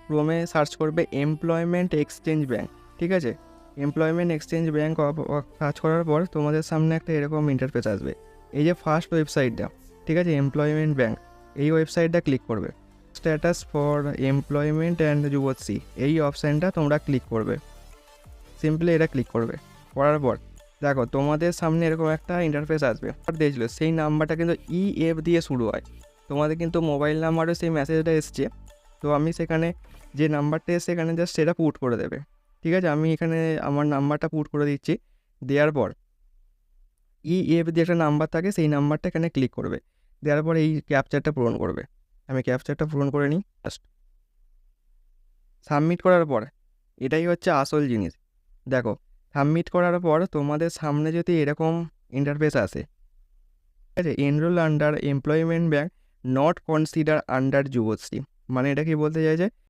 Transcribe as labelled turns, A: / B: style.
A: ক্রোমে search করবে employment exchange bank, ঠিক আছে। এমপ্লয়মেন্ট এক্সচেঞ্জ ব্যাঙ্ক সার্চ করার পর তোমাদের সামনে একটা এরকম ইন্টারফেস আসবে। এই যে ফার্স্ট ওয়েবসাইটটা, ঠিক আছে, এমপ্লয়মেন্ট ব্যাঙ্ক, এই ওয়েবসাইটটা ক্লিক করবে। Status for employment and Yuvashree, এই অপশানটা তোমরা ক্লিক করবে। সিম্পলি এটা ক্লিক করবে। করার পর দেখো তোমাদের সামনে এরকম একটা ইন্টারফেস আসবে। দিয়েছিল সেই নাম্বারটা কিন্তু EF দিয়ে শুরু হয়। তোমাদের কিন্তু মোবাইল নাম্বারও সেই মেসেজটা এসছে। তো আমি সেখানে যে নাম্বারটা এসছে এখানে জাস্ট সেটা পুট করে দেবে, ঠিক আছে। আমি এখানে আমার নাম্বারটা পুট করে দিচ্ছি। দেওয়ার পর EF দিয়ে একটা নাম্বার থাকে, সেই নাম্বারটা এখানে ক্লিক করবে। দেওয়ার পর এই ক্যাপচারটা পূরণ করবে। আমি ক্যাপচারটা পূরণ করে নিই। জাস্ট সাবমিট করার পর এটাই হচ্ছে আসল জিনিস। দেখো সাবমিট করার পর তোমাদের সামনে যদি এরকম ইন্টারফেস আসে, ঠিক আছে, enrol under employment bank not consider under Yuvashree, মানে এটা কি বলতে চাইছে,